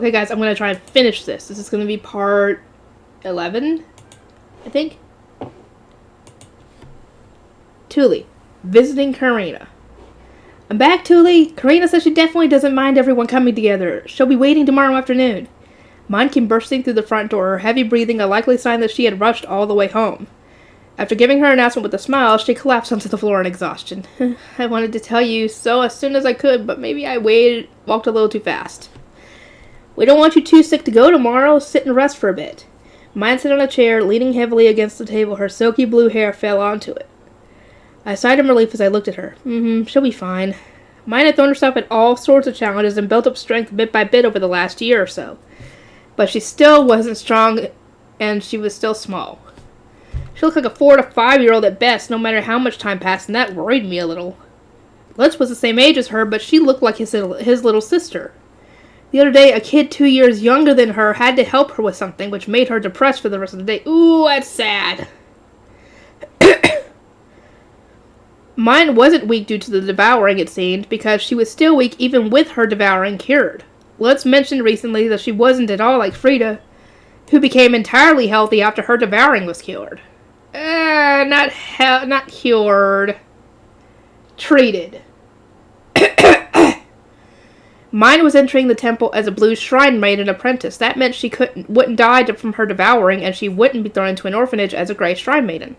Okay, guys, I'm going to try and finish this. This is going to be part 11, I think. Tuli, visiting Karina. I'm back, Tuli. Karina says she definitely doesn't mind everyone coming together. She'll be waiting tomorrow afternoon. Mine came bursting through the front door, her heavy breathing a likely sign that she had rushed all the way home. After giving her announcement with a smile, she collapsed onto the floor in exhaustion. I wanted to tell you so as soon as I could, but maybe I walked a little too fast. We don't want you too sick to go tomorrow. Sit and rest for a bit. Mine sat on a chair, leaning heavily against the table. Her silky blue hair fell onto it. I sighed in relief as I looked at her. She'll be fine. Mine had thrown herself at all sorts of challenges and built up strength bit by bit over the last year or so. But she still wasn't strong, and she was still small. She looked like a 4 to 5-year-old at best, no matter how much time passed, and that worried me a little. Liz was the same age as her, but she looked like his little sister. The other day, a kid 2 years younger than her had to help her with something, which made her depressed for the rest of the day. Ooh, that's sad. Mine wasn't weak due to the devouring, it seemed, because she was still weak even with her devouring cured. Liz mentioned recently that she wasn't at all like Frida, who became entirely healthy after her devouring was cured. Not cured. Treated. Mine was entering the temple as a blue shrine maiden apprentice. That meant she wouldn't die from her devouring, and she wouldn't be thrown into an orphanage as a gray shrine maiden.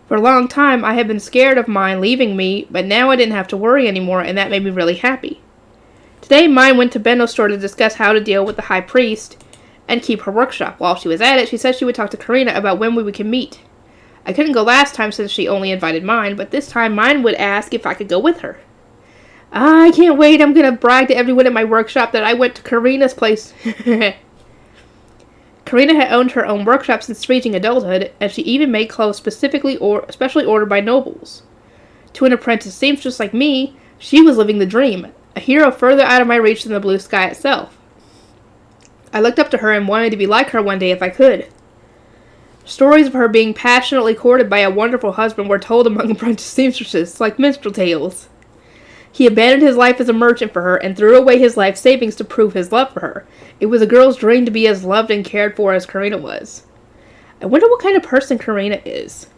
For a long time, I had been scared of Mine leaving me, but now I didn't have to worry anymore, and that made me really happy. Today, Mine went to Benno's store to discuss how to deal with the high priest and keep her workshop. While she was at it, she said she would talk to Karina about when we could meet. I couldn't go last time since she only invited Mine, but this time Mine would ask if I could go with her. I can't wait. I'm going to brag to everyone at my workshop that I went to Karina's place. Karina had owned her own workshop since reaching adulthood, and she even made clothes specially ordered by nobles. To an apprentice seamstress like me, she was living the dream, a hero further out of my reach than the blue sky itself. I looked up to her and wanted to be like her one day if I could. Stories of her being passionately courted by a wonderful husband were told among apprentice seamstresses, like minstrel tales. He abandoned his life as a merchant for her and threw away his life savings to prove his love for her. It was a girl's dream to be as loved and cared for as Karina was. I wonder what kind of person Karina is.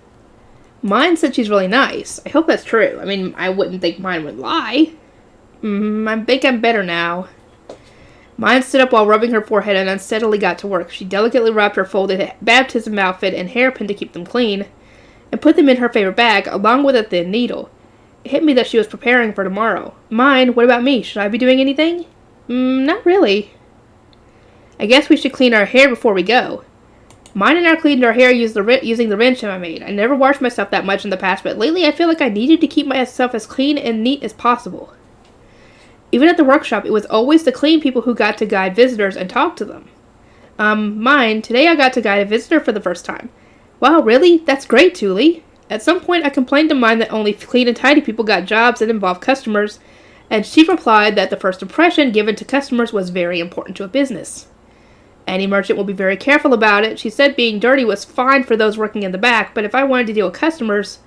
Mine said she's really nice. I hope that's true. I mean, I wouldn't think Mine would lie. I think I'm better now. Mine stood up while rubbing her forehead and unsteadily got to work. She delicately wrapped her folded baptism outfit and hairpin to keep them clean, and put them in her favorite bag, along with a thin needle. It hit me that she was preparing for tomorrow. Mine, what about me? Should I be doing anything? Not really. I guess we should clean our hair before we go. Mine and I cleaned our hair using the wrench I made. I never washed myself that much in the past, but lately I feel like I needed to keep myself as clean and neat as possible. Even at the workshop, it was always the clean people who got to guide visitors and talk to them. Mine, today I got to guide a visitor for the first time. Wow, really? That's great, Tuli. At some point, I complained to Mine that only clean and tidy people got jobs that involved customers, and she replied that the first impression given to customers was very important to a business. Any merchant will be very careful about it. She said being dirty was fine for those working in the back, but if I wanted to deal with customers,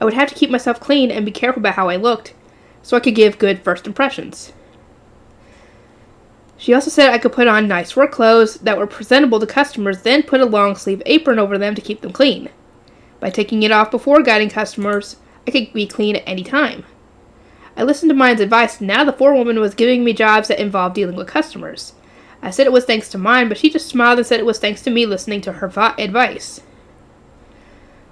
I would have to keep myself clean and be careful about how I looked, so I could give good first impressions. She also said I could put on nice work clothes that were presentable to customers, then put a long-sleeve apron over them to keep them clean. By taking it off before guiding customers, I could be clean at any time. I listened to Mine's advice, and now the forewoman was giving me jobs that involved dealing with customers. I said it was thanks to Mine, but she just smiled and said it was thanks to me listening to her advice.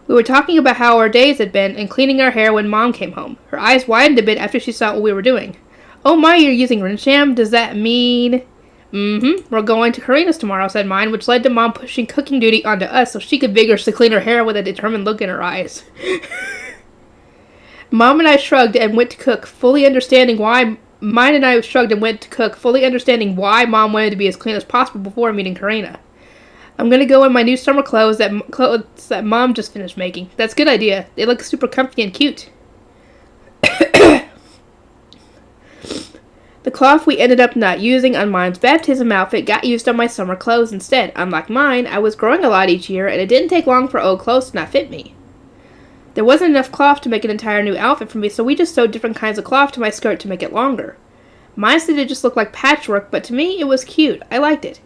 We were talking about how our days had been and cleaning our hair when Mom came home. Her eyes widened a bit after she saw what we were doing. Oh my, you're using Rinsham? Does that mean... We're going to Karina's tomorrow, said Mine, which led to Mom pushing cooking duty onto us so she could vigorously clean her hair with a determined look in her eyes. Mom and I shrugged and went to cook, fully understanding why... Mine and I shrugged and went to cook, fully understanding why Mom wanted to be as clean as possible before meeting Karina. I'm gonna go in my new summer clothes that Mom just finished making. That's a good idea. They look super comfy and cute. The cloth we ended up not using on Mine's baptism outfit got used on my summer clothes instead. Unlike Mine, I was growing a lot each year, and it didn't take long for old clothes to not fit me. There wasn't enough cloth to make an entire new outfit for me, so we just sewed different kinds of cloth to my skirt to make it longer. Mine said it just looked like patchwork, but to me, it was cute. I liked it.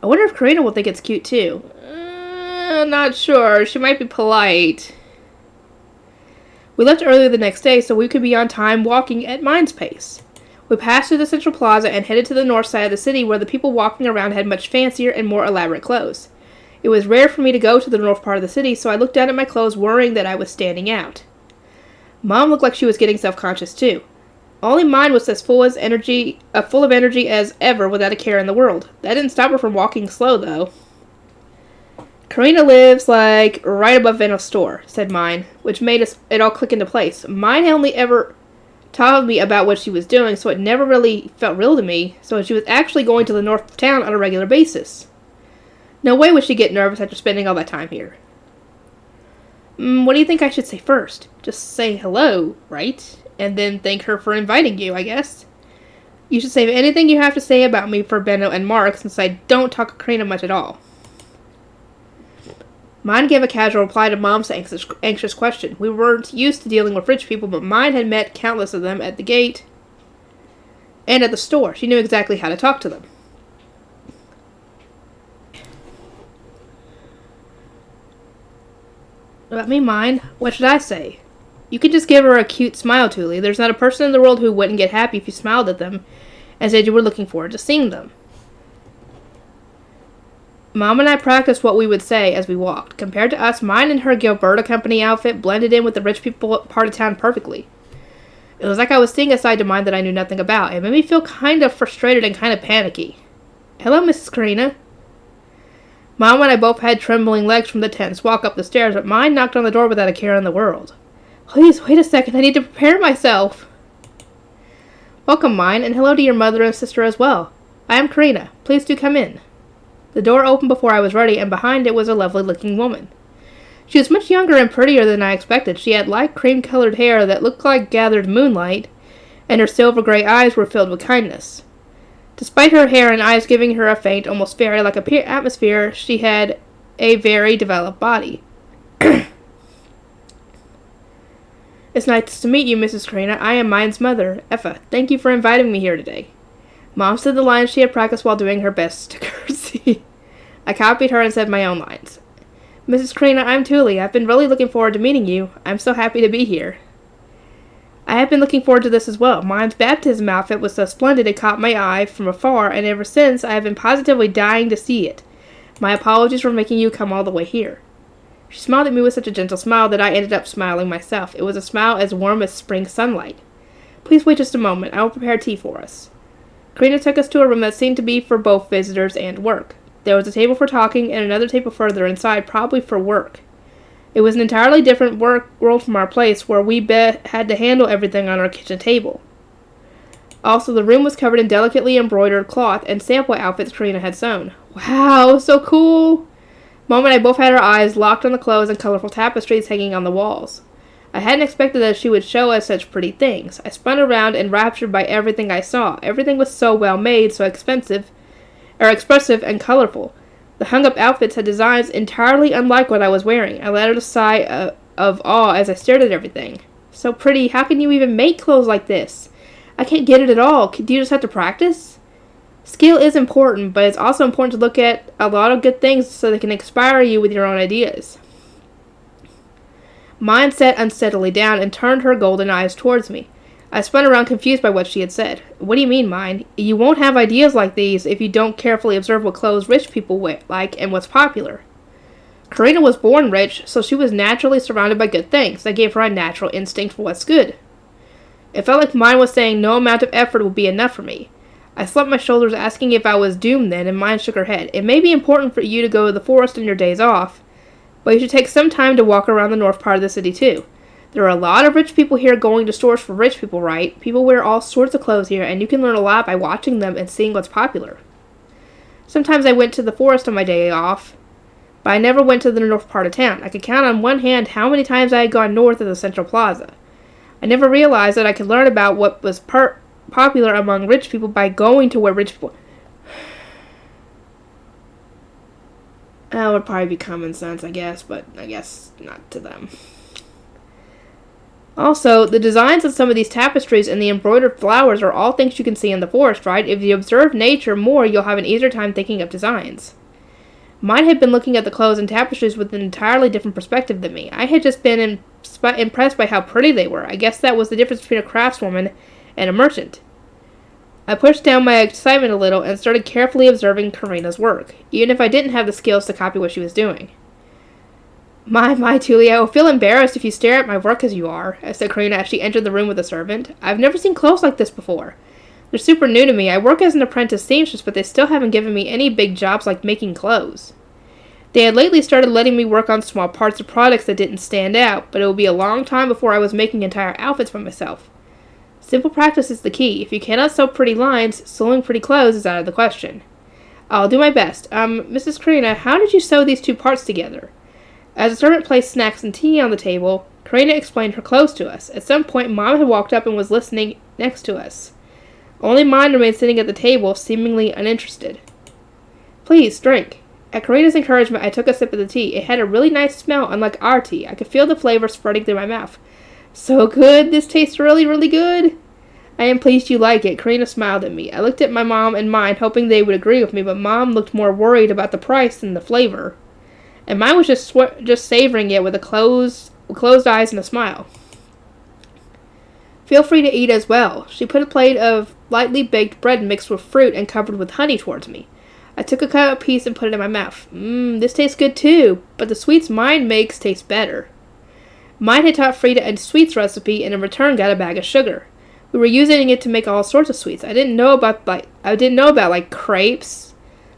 I wonder if Karina will think it's cute, too. Not sure. She might be polite. We left early the next day so we could be on time walking at Mine's pace. We passed through the central plaza and headed to the north side of the city where the people walking around had much fancier and more elaborate clothes. It was rare for me to go to the north part of the city, so I looked down at my clothes worrying that I was standing out. Mom looked like she was getting self-conscious too. Only Mine was as full of energy as ever without a care in the world. That didn't stop her from walking slow, though. Karina lives, like, right above Veno's store, said Mine, which made it all click into place. Mine had only ever told me about what she was doing, so it never really felt real to me, so she was actually going to the north of town on a regular basis. No way would she get nervous after spending all that time here. What do you think I should say first? Just say hello, right? And then thank her for inviting you, I guess. You should save anything you have to say about me for Benno and Mark, since I don't talk to Karina much at all. Mine gave a casual reply to Mom's anxious question. We weren't used to dealing with rich people, but Mine had met countless of them at the gate and at the store. She knew exactly how to talk to them. About me, Mine? What should I say? You could just give her a cute smile, Thule. There's not a person in the world who wouldn't get happy if you smiled at them and said you were looking forward to seeing them. Mom and I practiced what we would say as we walked. Compared to us, Mine and her Gilberta Company outfit blended in with the rich people part of town perfectly. It was like I was seeing a side to Mine that I knew nothing about. It made me feel kind of frustrated and kind of panicky. Hello, Mrs. Karina. Mom and I both had trembling legs from the tense walk up the stairs, but Mine knocked on the door without a care in the world. Please, wait a second. I need to prepare myself. Welcome, Mine, and hello to your mother and sister as well. I am Karina. Please do come in. The door opened before I was ready, and behind it was a lovely-looking woman. She was much younger and prettier than I expected. She had light cream-colored hair that looked like gathered moonlight, and her silver-gray eyes were filled with kindness. Despite her hair and eyes giving her a faint, almost fairy-like atmosphere, she had a very developed body. It's nice to meet you, Mrs. Karina. I am Mine's mother, Effa. Thank you for inviting me here today. Mom said the lines she had practiced while doing her best to curtsy. I copied her and said my own lines. Mrs. Karina, I'm Thule. I've been really looking forward to meeting you. I'm so happy to be here. I have been looking forward to this as well. Mine's baptism outfit was so splendid it caught my eye from afar, and ever since I have been positively dying to see it. My apologies for making you come all the way here. She smiled at me with such a gentle smile that I ended up smiling myself. It was a smile as warm as spring sunlight. Please wait just a moment. I will prepare tea for us. Karina took us to a room that seemed to be for both visitors and work. There was a table for talking and another table further inside, probably for work. It was an entirely different world from our place, where we had to handle everything on our kitchen table. Also, the room was covered in delicately embroidered cloth and sample outfits Karina had sewn. Wow, so cool! Mom and I both had our eyes locked on the clothes and colorful tapestries hanging on the walls. I hadn't expected that she would show us such pretty things. I spun around, enraptured by everything I saw. Everything was so well made, so expressive and colorful. The hung-up outfits had designs entirely unlike what I was wearing. I let out a sigh of awe as I stared at everything. So pretty. How can you even make clothes like this? I can't get it at all. Do you just have to practice? Skill is important, but it's also important to look at a lot of good things so they can inspire you with your own ideas. Mine sat unsteadily down and turned her golden eyes towards me. I spun around confused by what she had said. What do you mean, Mine? You won't have ideas like these if you don't carefully observe what clothes rich people like and what's popular. Karina was born rich, so she was naturally surrounded by good things. That gave her a natural instinct for what's good. It felt like Mine was saying no amount of effort would be enough for me. I slumped my shoulders, asking if I was doomed then, and Mine shook her head. It may be important for you to go to the forest on your days off, but you should take some time to walk around the north part of the city, too. There are a lot of rich people here going to stores for rich people, right? People wear all sorts of clothes here, and you can learn a lot by watching them and seeing what's popular. Sometimes I went to the forest on my day off, but I never went to the north part of town. I could count on one hand how many times I had gone north of the central plaza. I never realized that I could learn about what was popular among rich people by going to where rich people... That would probably be common sense, I guess, but I guess not to them. Also, the designs on some of these tapestries and the embroidered flowers are all things you can see in the forest, right? If you observe nature more, you'll have an easier time thinking of designs. Mine had been looking at the clothes and tapestries with an entirely different perspective than me. I had just been impressed by how pretty they were. I guess that was the difference between a craftswoman and a merchant. I pushed down my excitement a little and started carefully observing Karina's work, even if I didn't have the skills to copy what she was doing. My, Tulia, I will feel embarrassed if you stare at my work as you are, said Karina as she entered the room with a servant. I've never seen clothes like this before. They're super new to me. I work as an apprentice seamstress, but they still haven't given me any big jobs like making clothes. They had lately started letting me work on small parts of products that didn't stand out, but it would be a long time before I was making entire outfits by myself. Simple practice is the key. If you cannot sew pretty lines, sewing pretty clothes is out of the question. I'll do my best. Mrs. Karina, how did you sew these two parts together? As the servant placed snacks and tea on the table, Karina explained her clothes to us. At some point, Mom had walked up and was listening next to us. Only mine remained sitting at the table, seemingly uninterested. Please, drink. At Karina's encouragement, I took a sip of the tea. It had a really nice smell, unlike our tea. I could feel the flavor spreading through my mouth. So good. This tastes really, really good. I am pleased you like it. Karina smiled at me. I looked at my mom and mine, hoping they would agree with me, but Mom looked more worried about the price than the flavor. And mine was just savoring it with closed eyes and a smile. Feel free to eat as well. She put a plate of lightly baked bread mixed with fruit and covered with honey towards me. I took a cut piece and put it in my mouth. This tastes good too, but the sweets mine makes taste better. Mine had taught Frida a sweets recipe and in return got a bag of sugar. We were using it to make all sorts of sweets. I didn't know about crepes,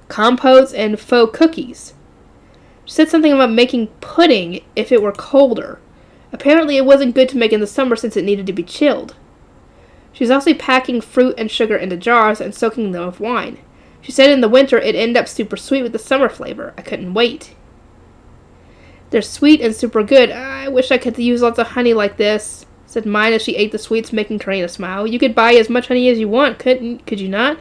compotes, and faux cookies. She said something about making pudding if it were colder. Apparently it wasn't good to make in the summer since it needed to be chilled. She was also packing fruit and sugar into jars and soaking them with wine. She said in the winter it ended up super sweet with the summer flavor. I couldn't wait. They're sweet and super good. I wish I could use lots of honey like this, said mine as she ate the sweets, making Karina smile. You could buy as much honey as you want, could you not?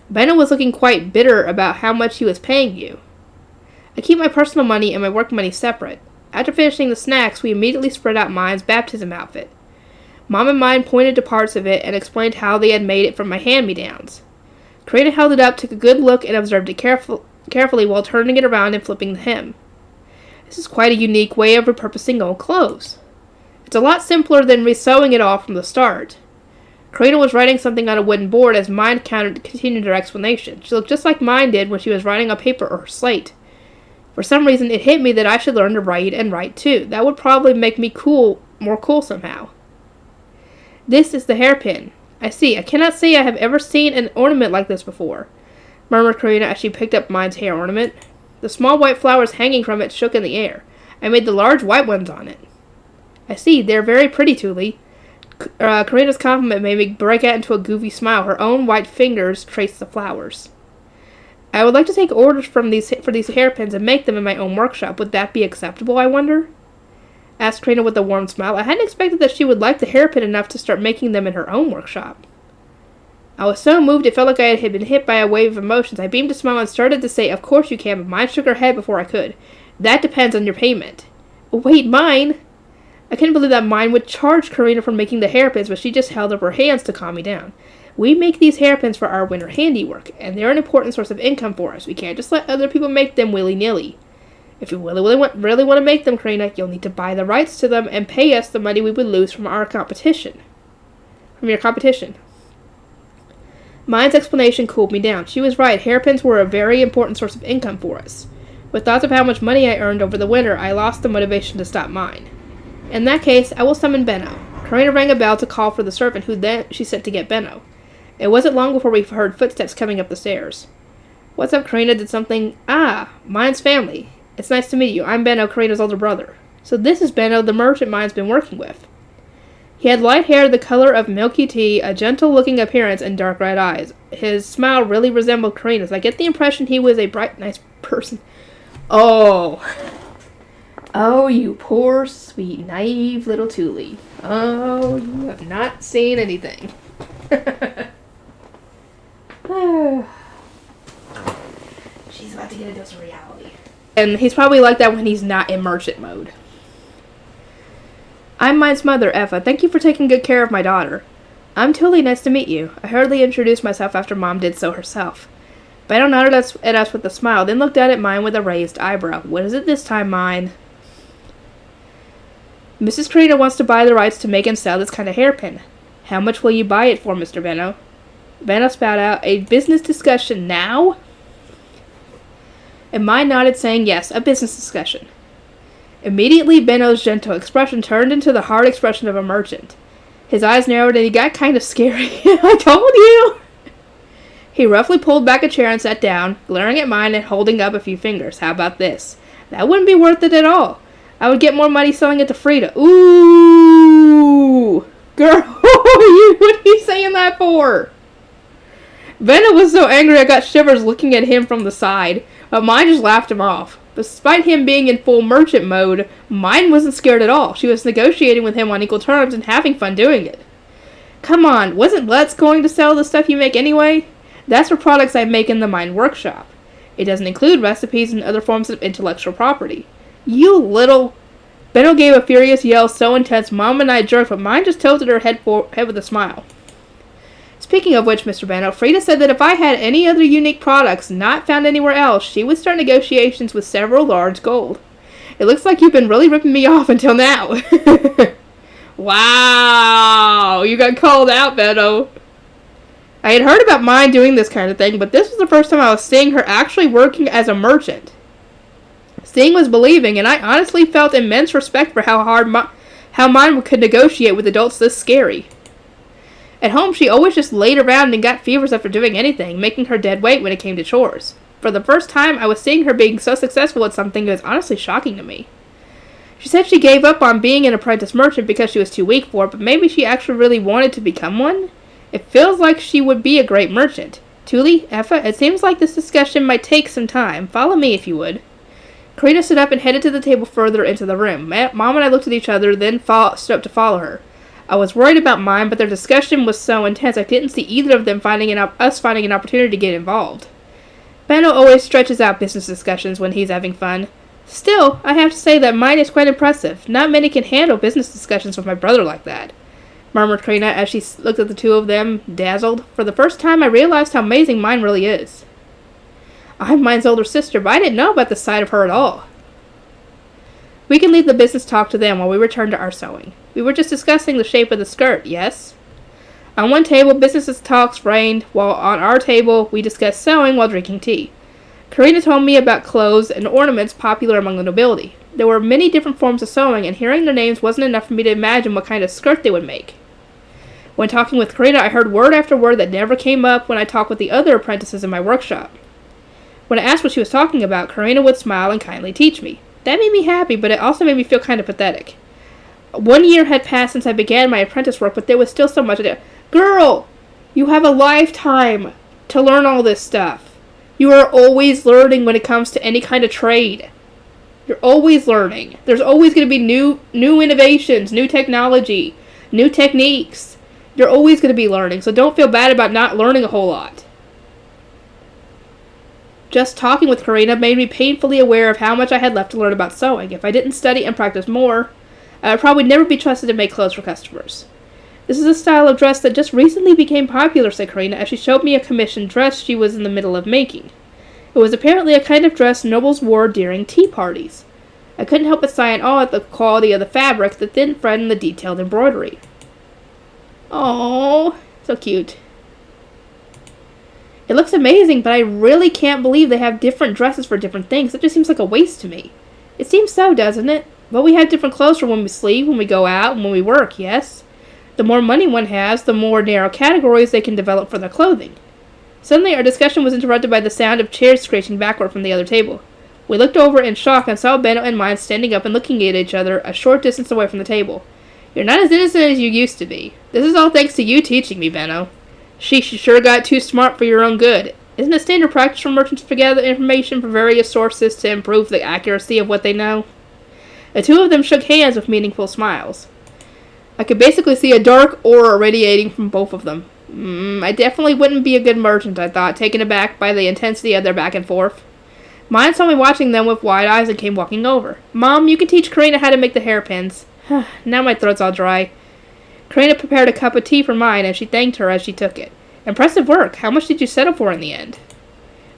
Benno was looking quite bitter about how much he was paying you. I keep my personal money and my work money separate. After finishing the snacks, we immediately spread out mine's baptism outfit. Mom and mine pointed to parts of it and explained how they had made it from my hand-me-downs. Karina held it up, took a good look, and observed it carefully while turning it around and flipping the hem. This is quite a unique way of repurposing old clothes. It's a lot simpler than resewing it all from the start. Karina was writing something on a wooden board as mine continued her explanation. She looked just like mine did when she was writing on paper or her slate. For some reason, it hit me that I should learn to write and write too. That would probably make me more cool somehow. This is the hairpin. I see. I cannot say I have ever seen an ornament like this before, murmured Karina as she picked up mine's hair ornament. The small white flowers hanging from it shook in the air. I made the large white ones on it. I see. They're very pretty, Tuli. Karina's compliment made me break out into a goofy smile. Her own white fingers traced the flowers. I would like to take orders for these hairpins and make them in my own workshop. Would that be acceptable, I wonder? Asked Karina with a warm smile. I hadn't expected that she would like the hairpin enough to start making them in her own workshop. I was so moved it felt like I had been hit by a wave of emotions. I beamed a smile and started to say, of course you can, but mine shook her head before I could. That depends on your payment. Wait, mine? I couldn't believe that mine would charge Karina for making the hairpins, but she just held up her hands to calm me down. We make these hairpins for our winter handiwork, and they're an important source of income for us. We can't just let other people make them willy-nilly. If you really want to make them, Karina, you'll need to buy the rights to them and pay us the money we would lose from your competition. Mine's explanation cooled me down. She was right. Hairpins were a very important source of income for us. With thoughts of how much money I earned over the winter, I lost the motivation to stop mine. In that case, I will summon Benno. Karina rang a bell to call for the servant, who then she sent to get Benno. It wasn't long before we heard footsteps coming up the stairs. What's up, Karina? Did something... mine's family. It's nice to meet you. I'm Benno, Karina's older brother. So this is Benno, the merchant mine's been working with. He had light hair the color of milky tea, a gentle-looking appearance, and dark red eyes. His smile really resembled Karina's. I get the impression he was a bright, nice person. Oh, you poor, sweet, naive little Tuli. Oh, you have not seen anything. She's about to get a dose of reality. And he's probably like that when he's not in merchant mode. I'm Mine's mother, Eva. Thank you for taking good care of my daughter. I'm Tilly. Nice to meet you. I hurriedly introduced myself after Mom did so herself. Benno nodded at us with a smile, then looked at Mine with a raised eyebrow. What is it this time, Mine? Mrs. Karina wants to buy the rights to make and sell this kind of hairpin. How much will you buy it for, Mr. Benno? Benno spat out, a business discussion now? And Mine nodded, saying yes, a business discussion. Immediately, Benno's gentle expression turned into the hard expression of a merchant. His eyes narrowed and he got kind of scary. I told you! He roughly pulled back a chair and sat down, glaring at Mine and holding up a few fingers. How about this? That wouldn't be worth it at all. I would get more money selling it to Frida. Ooh! Girl, what are you saying that for? Benno was so angry I got shivers looking at him from the side, but Mine just laughed him off. Despite him being in full merchant mode, Mine wasn't scared at all. She was negotiating with him on equal terms and having fun doing it. Come on, wasn't Let's going to sell the stuff you make anyway? That's for products I make in the Mine workshop. It doesn't include recipes and other forms of intellectual property. You little... Benno gave a furious yell so intense Mom and I jerked, but Mine just tilted her head with a smile. Speaking of which, Mr. Benno, Frida said that if I had any other unique products not found anywhere else, she would start negotiations with several large gold. It looks like you've been really ripping me off until now. Wow, you got called out, Benno. I had heard about Mine doing this kind of thing, but this was the first time I was seeing her actually working as a merchant. Seeing was believing, and I honestly felt immense respect for how Mine could negotiate with adults this scary. At home, she always just laid around and got fevers after doing anything, making her dead weight when it came to chores. For the first time, I was seeing her being so successful at something that was honestly shocking to me. She said she gave up on being an apprentice merchant because she was too weak for it, but maybe she actually really wanted to become one? It feels like she would be a great merchant. Tuli, Effa, it seems like this discussion might take some time. Follow me if you would. Karina stood up and headed to the table further into the room. Mom and I looked at each other, then stood up to follow her. I was worried about Mine, but their discussion was so intense I didn't see either of them finding an opportunity to get involved. Benno always stretches out business discussions when he's having fun. Still, I have to say that Mine is quite impressive. Not many can handle business discussions with my brother like that, murmured Karina as she looked at the two of them, dazzled. For the first time, I realized how amazing Mine really is. I'm Mine's older sister, but I didn't know about this side of her at all. We can leave the business talk to them while we return to our sewing. We were just discussing the shape of the skirt, yes? On one table, business talks reigned, while on our table, we discussed sewing while drinking tea. Karina told me about clothes and ornaments popular among the nobility. There were many different forms of sewing, and hearing their names wasn't enough for me to imagine what kind of skirt they would make. When talking with Karina, I heard word after word that never came up when I talked with the other apprentices in my workshop. When I asked what she was talking about, Karina would smile and kindly teach me. That made me happy, but it also made me feel kind of pathetic. 1 year had passed since I began my apprentice work, but there was still so much to do. Girl, you have a lifetime to learn all this stuff. You are always learning when it comes to any kind of trade. You're always learning. There's always going to be new innovations, new technology, new techniques. You're always going to be learning, so don't feel bad about not learning a whole lot. Just talking with Karina made me painfully aware of how much I had left to learn about sewing. If I didn't study and practice more, I would probably never be trusted to make clothes for customers. This is a style of dress that just recently became popular, said Karina, as she showed me a commissioned dress she was in the middle of making. It was apparently a kind of dress nobles wore during tea parties. I couldn't help but sigh in awe at the quality of the fabric, the thin thread, and the detailed embroidery. Oh, so cute. It looks amazing, but I really can't believe they have different dresses for different things. It just seems like a waste to me. It seems so, doesn't it? But we have different clothes for when we sleep, when we go out, and when we work, yes? The more money one has, the more narrow categories they can develop for their clothing. Suddenly, our discussion was interrupted by the sound of chairs screeching backward from the other table. We looked over in shock and saw Benno and Mine standing up and looking at each other a short distance away from the table. You're not as innocent as you used to be. This is all thanks to you teaching me, Benno. She sure got too smart for your own good. Isn't it standard practice for merchants to gather information from various sources to improve the accuracy of what they know? The two of them shook hands with meaningful smiles. I could basically see a dark aura radiating from both of them. I definitely wouldn't be a good merchant, I thought, taken aback by the intensity of their back and forth. Mine saw me watching them with wide eyes and came walking over. Mom, you can teach Karina how to make the hairpins. Now my throat's all dry. Karina prepared a cup of tea for mine, and she thanked her as she took it. Impressive work. How much did you settle for in the end?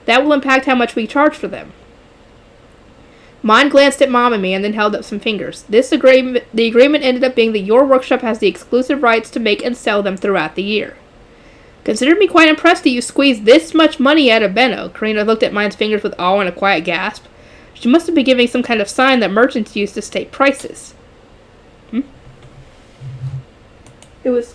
That will impact how much we charge for them. Mine glanced at Mom and me and then held up some fingers. The agreement ended up being that your workshop has the exclusive rights to make and sell them throughout the year. Considered me quite impressed that you squeezed this much money out of Benno. Karina looked at Mine's fingers with awe and a quiet gasp. She must have been giving some kind of sign that merchants use to state prices. It was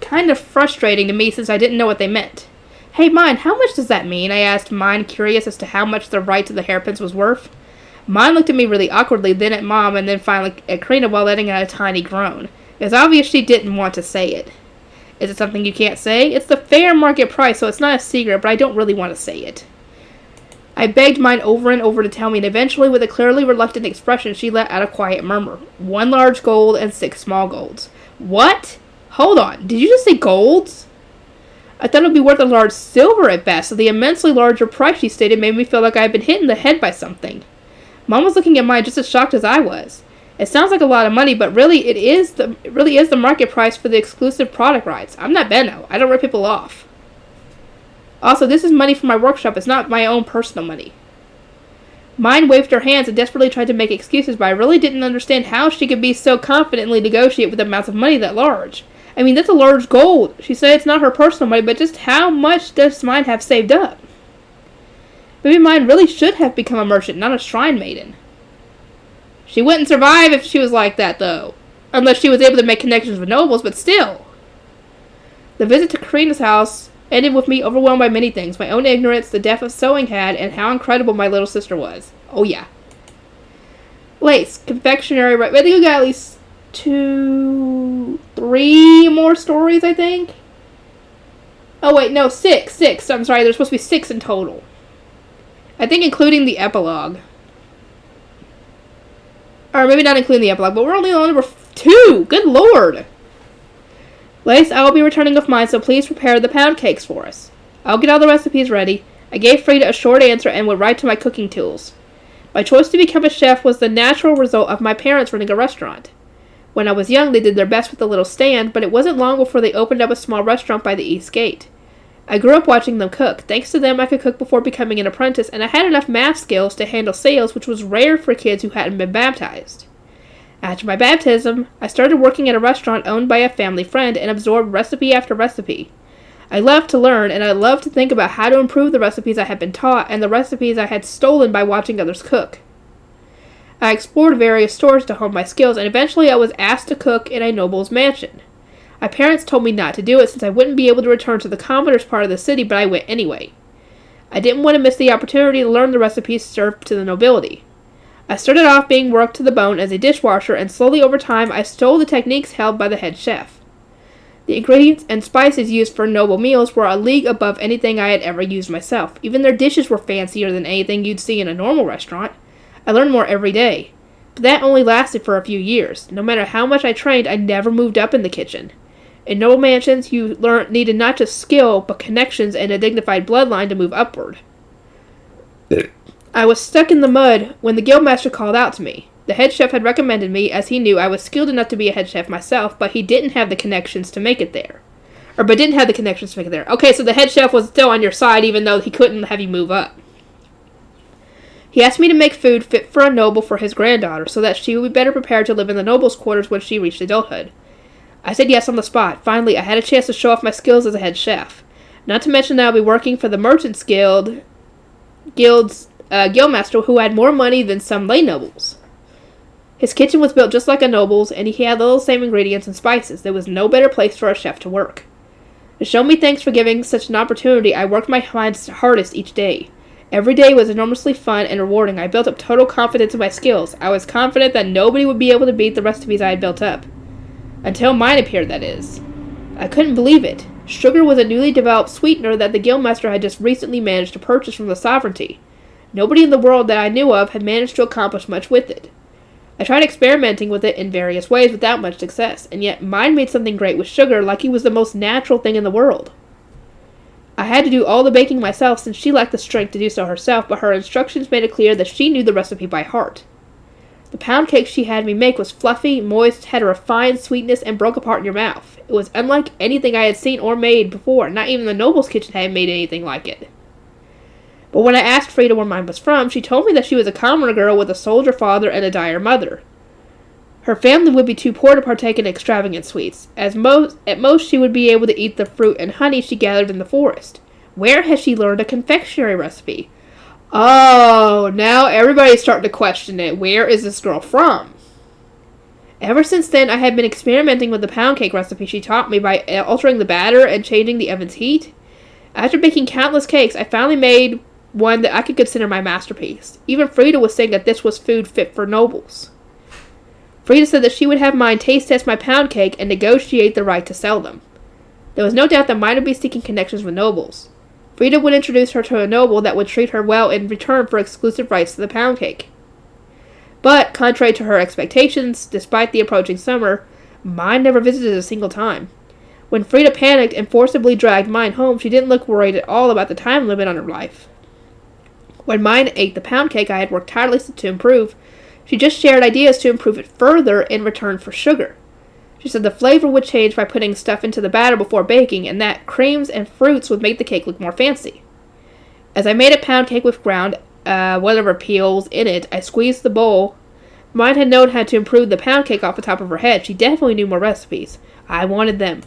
kind of frustrating to me since I didn't know what they meant. Hey, Mine, how much does that mean? I asked Mine, curious as to how much the right to the hairpins was worth. Mine looked at me really awkwardly, then at Mom, and then finally at Karina while letting out a tiny groan. It was obvious she didn't want to say it. Is it something you can't say? It's the fair market price, so it's not a secret, but I don't really want to say it. I begged Mine over and over to tell me, and eventually, with a clearly reluctant expression, she let out a quiet murmur. 1 large gold and 6 small golds. What? Hold on, did you just say golds? I thought it would be worth a large silver at best, so the immensely larger price she stated made me feel like I had been hit in the head by something. Mom was looking at mine just as shocked as I was. It sounds like a lot of money, but really it really is the market price for the exclusive product rights. I'm not Benno. I don't rip people off. Also, this is money from my workshop. It's not my own personal money. Mine waved her hands and desperately tried to make excuses, but I really didn't understand how she could be so confidently negotiate with amounts of money that large. I mean, that's a large gold. She said it's not her personal money, but just how much does Mine have saved up? Maybe Mine really should have become a merchant, not a shrine maiden. She wouldn't survive if she was like that, though. Unless she was able to make connections with nobles, but still. The visit to Karina's house ended with me overwhelmed by many things. My own ignorance, the death of sewing had, and how incredible my little sister was. Oh, yeah. Lace, confectionery, right? I think we got at least 3 more stories, I think. Oh, wait, no, 6. I'm sorry, there's supposed to be 6 in total. I think including the epilogue. Or maybe not including the epilogue, but we're only on number 2. Good lord. Lace, I will be returning with mine, so please prepare the pound cakes for us. I'll get all the recipes ready. I gave Frida a short answer and went right to my cooking tools. My choice to become a chef was the natural result of my parents running a restaurant. When I was young, they did their best with a little stand, but it wasn't long before they opened up a small restaurant by the East Gate. I grew up watching them cook. Thanks to them, I could cook before becoming an apprentice, and I had enough math skills to handle sales, which was rare for kids who hadn't been baptized. After my baptism, I started working at a restaurant owned by a family friend and absorbed recipe after recipe. I loved to learn, and I loved to think about how to improve the recipes I had been taught and the recipes I had stolen by watching others cook. I explored various stores to hone my skills, and eventually I was asked to cook in a noble's mansion. My parents told me not to do it since I wouldn't be able to return to the commoner's part of the city, but I went anyway. I didn't want to miss the opportunity to learn the recipes served to the nobility. I started off being worked to the bone as a dishwasher, and slowly over time I stole the techniques held by the head chef. The ingredients and spices used for noble meals were a league above anything I had ever used myself. Even their dishes were fancier than anything you'd see in a normal restaurant. I learned more every day. But that only lasted for a few years. No matter how much I trained, I never moved up in the kitchen. In noble mansions, you needed not just skill, but connections and a dignified bloodline to move upward. I was stuck in the mud when the guildmaster called out to me. The head chef had recommended me, as he knew I was skilled enough to be a head chef myself, but he didn't have the connections to make it there. Okay, so the head chef was still on your side, even though he couldn't have you move up. He asked me to make food fit for a noble for his granddaughter, so that she would be better prepared to live in the noble's quarters when she reached adulthood. I said yes on the spot. Finally, I had a chance to show off my skills as a head chef. Not to mention that I'll be working for the Merchants Guild's guildmaster, who had more money than some lay nobles. His kitchen was built just like a noble's, and he had all the same ingredients and spices. There was no better place for a chef to work. To show me thanks for giving such an opportunity, I worked my hardest each day. Every day was enormously fun and rewarding. I built up total confidence in my skills. I was confident that nobody would be able to beat the recipes I had built up. Until mine appeared, that is. I couldn't believe it. Sugar was a newly developed sweetener that the guildmaster had just recently managed to purchase from the sovereignty. Nobody in the world that I knew of had managed to accomplish much with it. I tried experimenting with it in various ways without much success, and yet mine made something great with sugar like it was the most natural thing in the world. I had to do all the baking myself since she lacked the strength to do so herself, but her instructions made it clear that she knew the recipe by heart. The pound cake she had me make was fluffy, moist, had a refined sweetness, and broke apart in your mouth. It was unlike anything I had seen or made before. Not even the noble's kitchen had made anything like it. But when I asked Frida where mine was from, she told me that she was a commoner girl with a soldier father and a dyer mother. Her family would be too poor to partake in extravagant sweets. At most, she would be able to eat the fruit and honey she gathered in the forest. Where has she learned a confectionery recipe? Oh, now everybody's starting to question it. Where is this girl from? Ever since then, I had been experimenting with the pound cake recipe she taught me by altering the batter and changing the oven's heat. After baking countless cakes, I finally made one that I could consider my masterpiece. Even Frida was saying that this was food fit for nobles. Frida said that she would have mine taste test my pound cake and negotiate the right to sell them. There was no doubt that mine would be seeking connections with nobles. Frida would introduce her to a noble that would treat her well in return for exclusive rights to the pound cake. But, contrary to her expectations, despite the approaching summer, mine never visited a single time. When Frida panicked and forcibly dragged mine home, she didn't look worried at all about the time limit on her life. When mine ate the pound cake I had worked tirelessly to improve, she just shared ideas to improve it further in return for sugar. She said the flavor would change by putting stuff into the batter before baking, and that creams and fruits would make the cake look more fancy. As I made a pound cake with ground, whatever peels in it, I squeezed the bowl. Mine had known how to improve the pound cake off the top of her head. She definitely knew more recipes. I wanted them.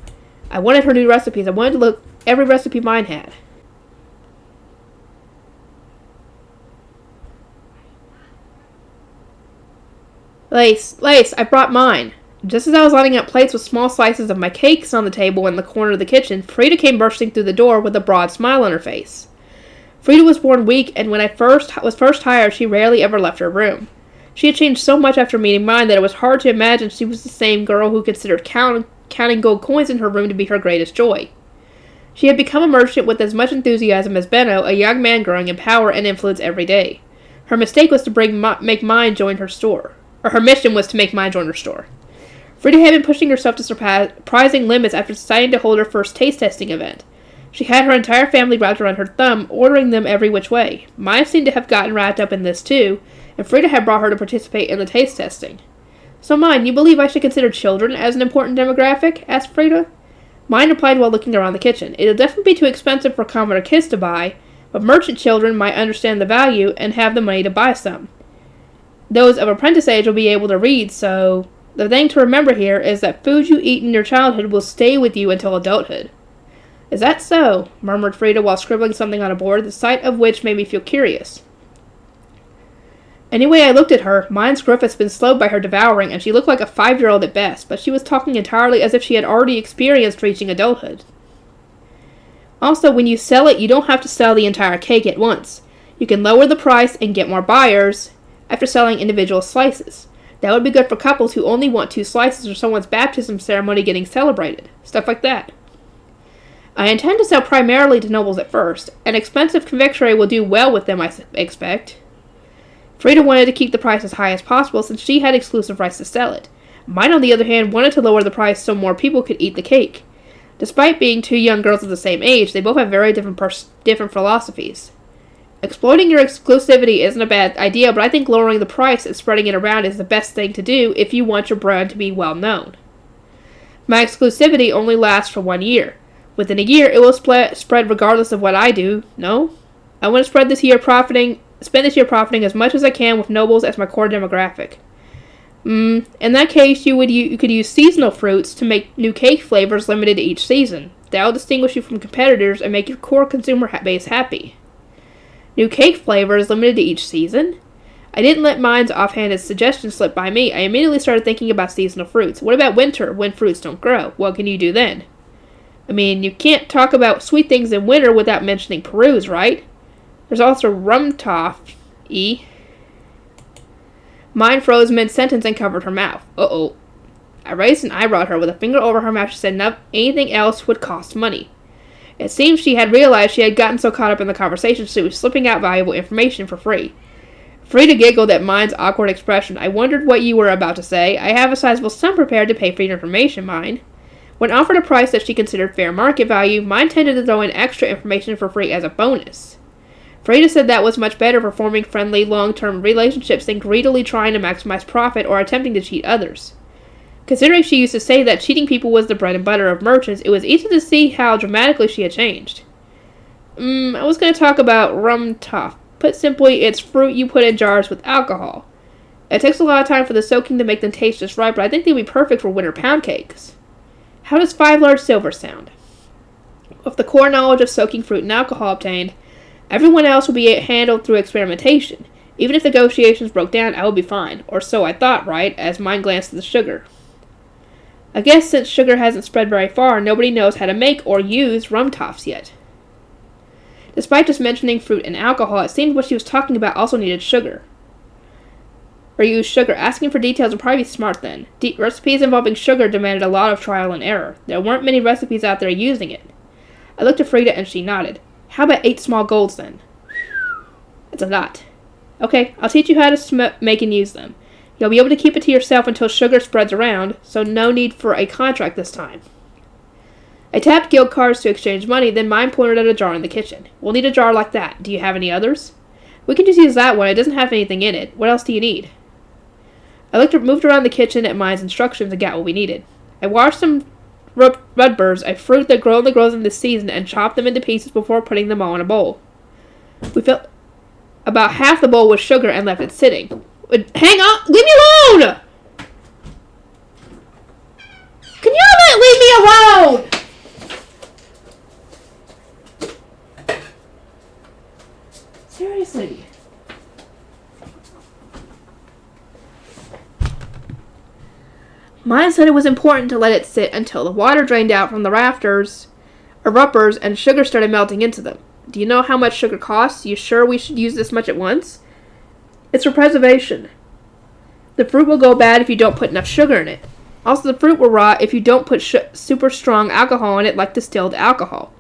I wanted her new recipes. I wanted to look every recipe mine had. Lace, I brought mine. Just as I was lining up plates with small slices of my cakes on the table in the corner of the kitchen, Frida came bursting through the door with a broad smile on her face. Frida was born weak, and when I was first hired, she rarely ever left her room. She had changed so much after meeting mine that it was hard to imagine she was the same girl who considered counting gold coins in her room to be her greatest joy. She had become a merchant with as much enthusiasm as Benno, a young man growing in power and influence every day. Her mistake was to make mine join her store. Or her mission was to make mine join her store. Frida had been pushing herself to surprising limits after deciding to hold her first taste testing event. She had her entire family wrapped around her thumb, ordering them every which way. Mine seemed to have gotten wrapped up in this too, and Frida had brought her to participate in the taste testing. So mine, you believe I should consider children as an important demographic? Asked Frida. Mine replied while looking around the kitchen. It'll definitely be too expensive for commoner kids to buy, but merchant children might understand the value and have the money to buy some. Those of apprentice age will be able to read, so the thing to remember here is that food you eat in your childhood will stay with you until adulthood. Is that so? Murmured Frida while scribbling something on a board, the sight of which made me feel curious. Anyway, I looked at her. Mine's growth had been slowed by her devouring, and she looked like a 5-year-old at best, but she was talking entirely as if she had already experienced reaching adulthood. Also, when you sell it, you don't have to sell the entire cake at once. You can lower the price and get more buyers after selling individual slices. That would be good for couples who only want 2 slices or someone's baptism ceremony getting celebrated. Stuff like that. I intend to sell primarily to nobles at first. An expensive confectionery will do well with them, I expect. Frida wanted to keep the price as high as possible since she had exclusive rights to sell it. Mine, on the other hand, wanted to lower the price so more people could eat the cake. Despite being 2 young girls of the same age, they both have very different philosophies. Exploiting your exclusivity isn't a bad idea, but I think lowering the price and spreading it around is the best thing to do if you want your brand to be well known. My exclusivity only lasts for 1 year. Within a year, it will spread regardless of what I do, no? I want to spend this year profiting as much as I can with nobles as my core demographic. In that case, you could use seasonal fruits to make new cake flavors limited to each season. That will distinguish you from competitors and make your core consumer base happy. New cake flavors limited to each season? I didn't let mine's offhanded suggestion slip by me. I immediately started thinking about seasonal fruits. What about winter, when fruits don't grow? What can you do then? I mean, you can't talk about sweet things in winter without mentioning Perus, right? There's also rum toffee. Mine froze mid-sentence and covered her mouth. Uh-oh. I raised an eyebrow at her with a finger over her mouth. She said anything else would cost money. It seems she had realized she had gotten so caught up in the conversation she was slipping out valuable information for free. Frida giggled at mine's awkward expression. I wondered what you were about to say. I have a sizable sum prepared to pay for your information, mine. When offered a price that she considered fair market value, mine tended to throw in extra information for free as a bonus. Freda said that was much better for forming friendly, long-term relationships than greedily trying to maximize profit or attempting to cheat others. Considering she used to say that cheating people was the bread and butter of merchants, it was easy to see how dramatically she had changed. I was going to talk about rum toff. Put simply, it's fruit you put in jars with alcohol. It takes a lot of time for the soaking to make them taste just right, but I think they'd be perfect for winter pound cakes. How does 5 large silver sound? With the core knowledge of soaking fruit and alcohol obtained, everyone else would be handled through experimentation. Even if negotiations broke down, I would be fine. Or so I thought, right, as mine glanced at the sugar. I guess since sugar hasn't spread very far, nobody knows how to make or use rum toffs yet. Despite just mentioning fruit and alcohol, it seemed what she was talking about also needed sugar. Or use sugar. Asking for details would probably be smart then. Recipes involving sugar demanded a lot of trial and error. There weren't many recipes out there using it. I looked at Frida and she nodded. How about 8 small golds then? It's a lot. Okay, I'll teach you how to make and use them. You'll be able to keep it to yourself until sugar spreads around, so no need for a contract this time. I tapped guild cards to exchange money, then mine pointed at a jar in the kitchen. We'll need a jar like that. Do you have any others? We can just use that one. It doesn't have anything in it. What else do you need? I moved around the kitchen at mine's instructions and got what we needed. I washed some rudburs, a fruit that only grows in this season, and chopped them into pieces before putting them all in a bowl. We filled about half the bowl with sugar and left it sitting. Hang on! Leave me alone! Can you not leave me alone? Seriously. Mine said it was important to let it sit until the water drained out from the rubbers and sugar started melting into them. Do you know how much sugar costs? You sure we should use this much at once? It's for preservation. The fruit will go bad if you don't put enough sugar in it. Also, the fruit will rot if you don't put super strong alcohol in it, like distilled alcohol.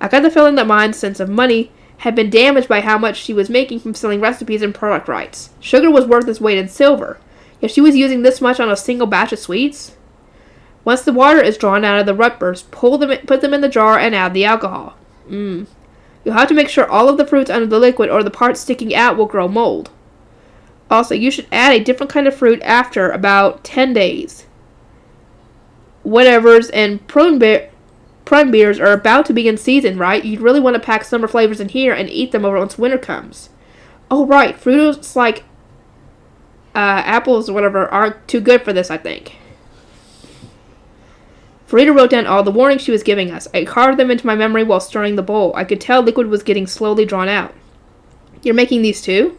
I got the feeling that mine's sense of money had been damaged by how much she was making from selling recipes and product rights. Sugar was worth its weight in silver. If she was using this much on a single batch of sweets? Once the water is drawn out of the rubbers, put them in the jar and add the alcohol. You'll have to make sure all of the fruits under the liquid or the parts sticking out will grow mold. Also, you should add a different kind of fruit after about 10 days. Whatevers and prune beers are about to be in season, right? You'd really want to pack summer flavors in here and eat them over once winter comes. Oh, right. Fruits like apples or whatever aren't too good for this, I think. Frida wrote down all the warnings she was giving us. I carved them into my memory while stirring the bowl. I could tell liquid was getting slowly drawn out. You're making these too?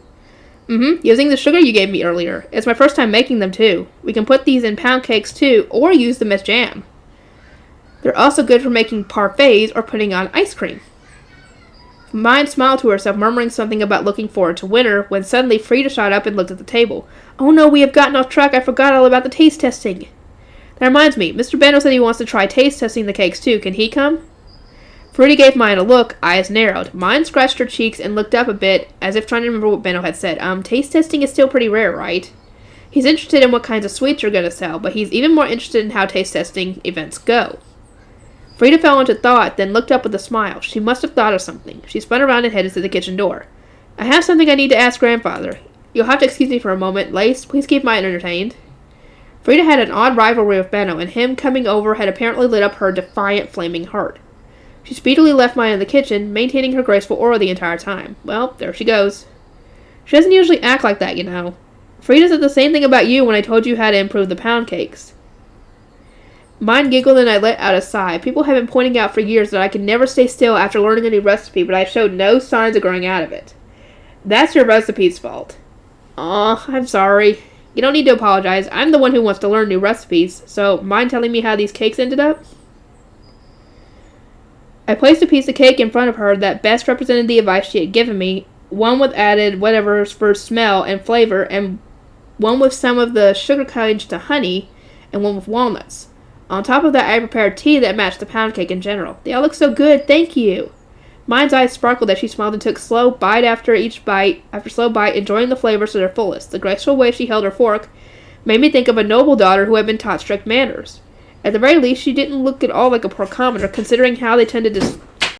Using the sugar you gave me earlier. It's my first time making them too. We can put these in pound cakes too, or use them as jam. They're also good for making parfaits or putting on ice cream. Mine smiled to herself, murmuring something about looking forward to winter, when suddenly Frida shot up and looked at the table. Oh no, we have gotten off track. I forgot all about the taste testing. That reminds me, Mr. Beno said he wants to try taste testing the cakes too. Can he come? Frida gave mine a look, eyes narrowed. Mine scratched her cheeks and looked up a bit, as if trying to remember what Beno had said. Taste testing is still pretty rare, right? He's interested in what kinds of sweets you're going to sell, but he's even more interested in how taste testing events go. Frida fell into thought, then looked up with a smile. She must have thought of something. She spun around and headed to the kitchen door. I have something I need to ask Grandfather. You'll have to excuse me for a moment. Lace, please keep mine entertained. Frida had an odd rivalry with Beno, and him coming over had apparently lit up her defiant, flaming heart. She speedily left mine in the kitchen, maintaining her graceful aura the entire time. Well, there she goes. She doesn't usually act like that, you know. Frida said the same thing about you when I told you how to improve the pound cakes. Mine giggled and I let out a sigh. People have been pointing out for years that I can never stay still after learning a new recipe, but I showed no signs of growing out of it. That's your recipe's fault. Aw, I'm sorry. You don't need to apologize. I'm the one who wants to learn new recipes, so mind telling me how these cakes ended up? I placed a piece of cake in front of her that best represented the advice she had given me, one with added whatever's for smell and flavor, and one with some of the sugar changed to honey, and one with walnuts. On top of that, I prepared tea that matched the pound cake in general. They all look so good, thank you! Mine's eyes sparkled as she smiled and took slow bite after slow bite, enjoying the flavors to their fullest. The graceful way she held her fork made me think of a noble daughter who had been taught strict manners. At the very least, she didn't look at all like a poor commoner, considering how they tended to